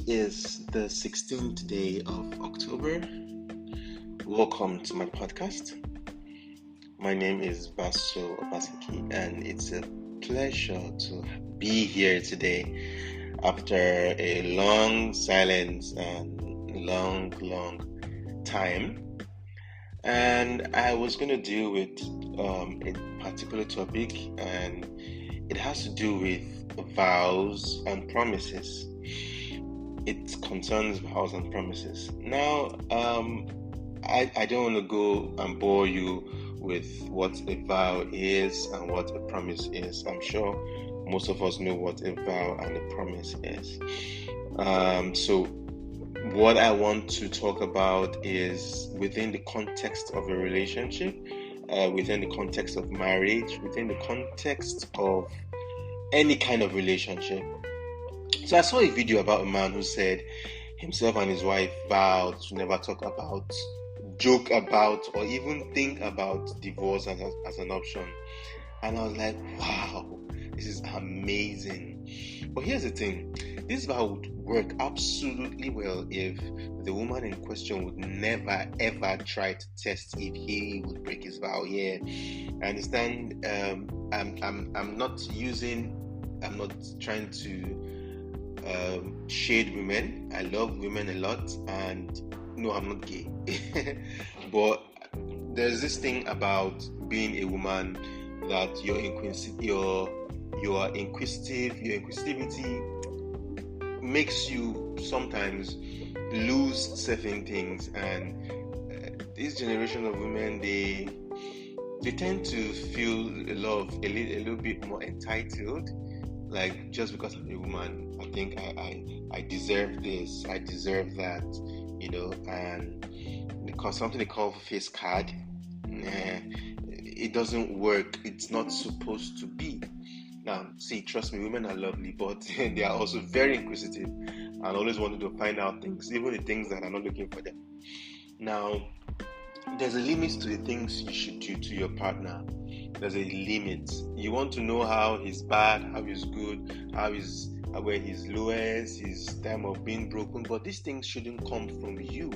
is the 16th day of October. Welcome to my podcast. My name is Baso Obaseki, and it's a pleasure to be here today after a long silence and long time. And I was going to deal with a particular topic, and it has to do with vows and promises. It concerns vows and promises. Now, I don't want to go and bore you with what a vow is and what a promise is. I'm sure most of us know what a vow and a promise is. So what I want to talk about is within the context of a relationship, within the context of marriage, within the context of any kind of relationship. So I saw a video about a man who said himself and his wife vowed to never talk about, joke about, or even think about divorce as an option. And I was like, wow, this is amazing. But here's the thing. This vow would work absolutely well if the woman in question would never ever try to test if he would break his vow. Yeah, I understand. I'm not trying to shade women. I love women a lot, and no, I'm not gay. But there's this thing about being a woman that your inquisitivity makes you sometimes lose certain things, and this generation of women, they tend to feel a little bit more entitled. Like, just because I'm a woman, I think I deserve this, I deserve that, and because something they call face card, it doesn't work. It's not supposed to be. Now, see, trust me, women are lovely, but they are also very inquisitive and always wanting to find out things, even the things that are not looking for them. Now, there's a limit to the things you should do to your partner. There's a limit. You want to know how he's bad, how he's good, where he's lowest, his time of being broken, but these things shouldn't come from you.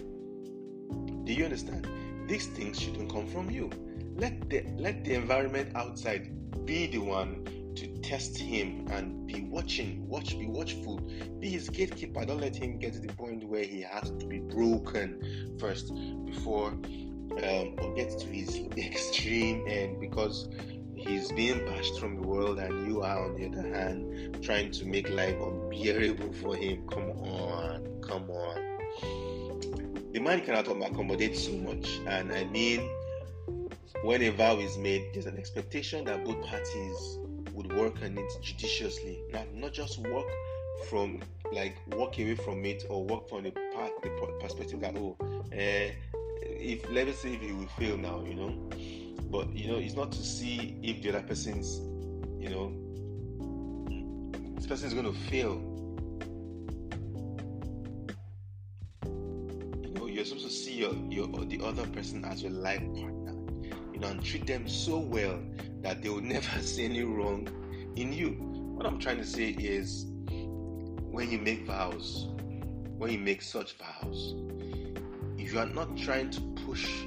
Do you understand? These things shouldn't come from you. Let the environment outside be the one to test him and be watchful, be his gatekeeper. Don't let him get to the point where he has to be broken first before or get to his extreme end, because he's being bashed from the world and you are on the other hand trying to make life unbearable for him. Come on. The man cannot accommodate so much, and I mean, when a vow is made, there's an expectation that both parties would work on it judiciously. Not just walk away from it, or work from the perspective that if he will fail now, but it's not to see if the other person's, this person is going to fail. You're supposed to see the other person as your life partner, and treat them so well that they will never see any wrong in you. What I'm trying to say is, when you make such vows, if you are not trying to push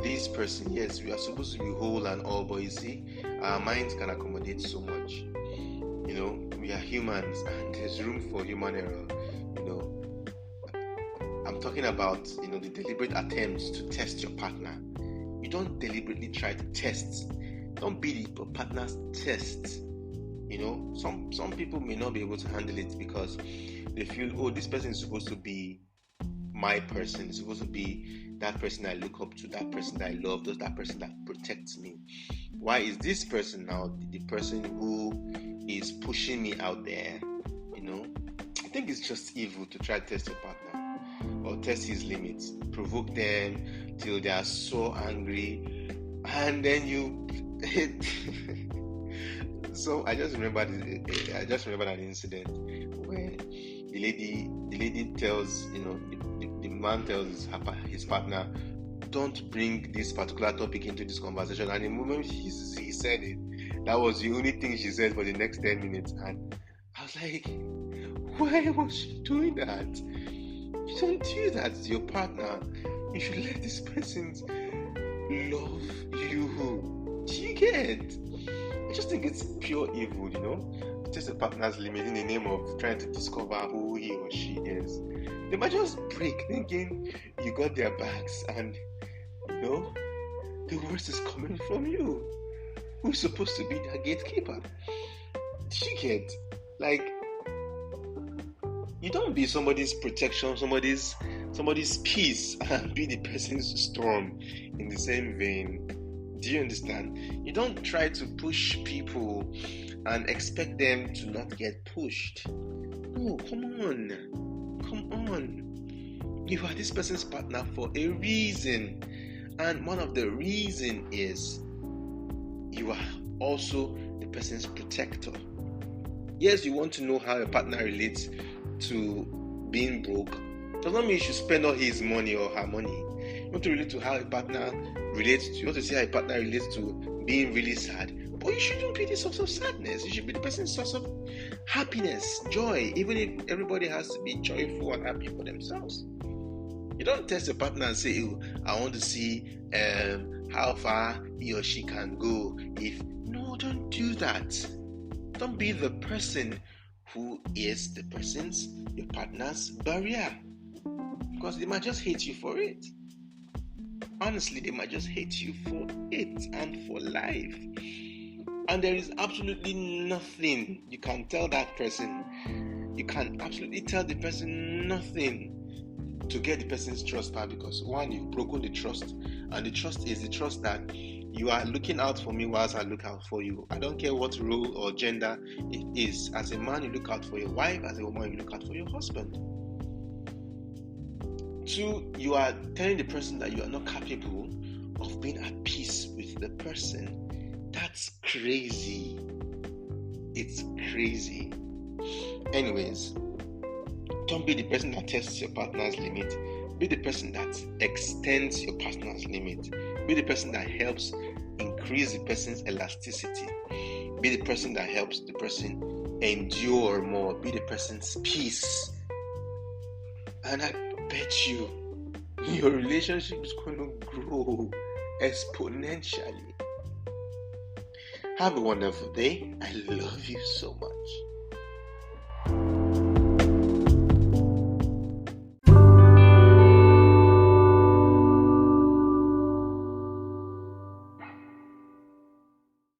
this person, yes, we are supposed to be whole and all, but you see, our minds can accommodate so much. We are humans, and there's room for human error. I'm talking about, the deliberate attempts to test your partner. You don't deliberately try to test. Don't be the partner's test. Some people may not be able to handle it because they feel, this person is supposed to be my person. It's supposed to be that person I look up to, that person that I love, that person that protects me. Why is this person now the person who is pushing me out there? I think it's just evil to try to test your partner or test his limits, provoke them till they are so angry, and then you So I just remembered an incident where the lady tells, the man tells his partner, don't bring this particular topic into this conversation. And the moment he said it, that was the only thing she said for the next 10 minutes. And I was like, Why was she doing that? You don't do that to your partner. You should let this person love you. Do you get? I just think it's pure evil, Just a partner's limit in the name of trying to discover who he or she is. They might just break thinking you got their backs, and the worst is coming from you, who's supposed to be their gatekeeper. Do you get? You don't be somebody's protection, somebody's peace, and be the person's storm in the same vein. Do you understand? You don't try to push people and expect them to not get pushed. No, come on. You are this person's partner for a reason. And one of the reasons is you are also the person's protector. Yes, you want to know how a partner relates to being broke. Does not mean you should spend all his money or her money. You want to relate to how a partner relates to, you want to see how a partner relates to being really sad. But you shouldn't be the source of sadness. You should be the person's source of happiness, joy, even if everybody has to be joyful and happy for themselves. You don't test your partner and say, I want to see how far he or she can go. No, don't do that. Don't be the person who is your partner's barrier. Because they might just hate you for it. Honestly, they might just hate you for it and for life. And there is absolutely nothing you can tell that person. You can absolutely tell the person nothing to get the person's trust back, because one, you've broken the trust. And the trust is the trust that you are looking out for me whilst I look out for you. I don't care what role or gender it is. As a man, you look out for your wife. As a woman, you look out for your husband. Two, you are telling the person that you are not capable of being at peace with the person. That's crazy. It's crazy. Anyways, don't be the person that tests your partner's limit. Be the person that extends your partner's limit. Be the person that helps increase the person's elasticity. Be the person that helps the person endure more. Be the person's peace. And I bet you your relationship is going to grow exponentially. Have a wonderful day. I love you so much.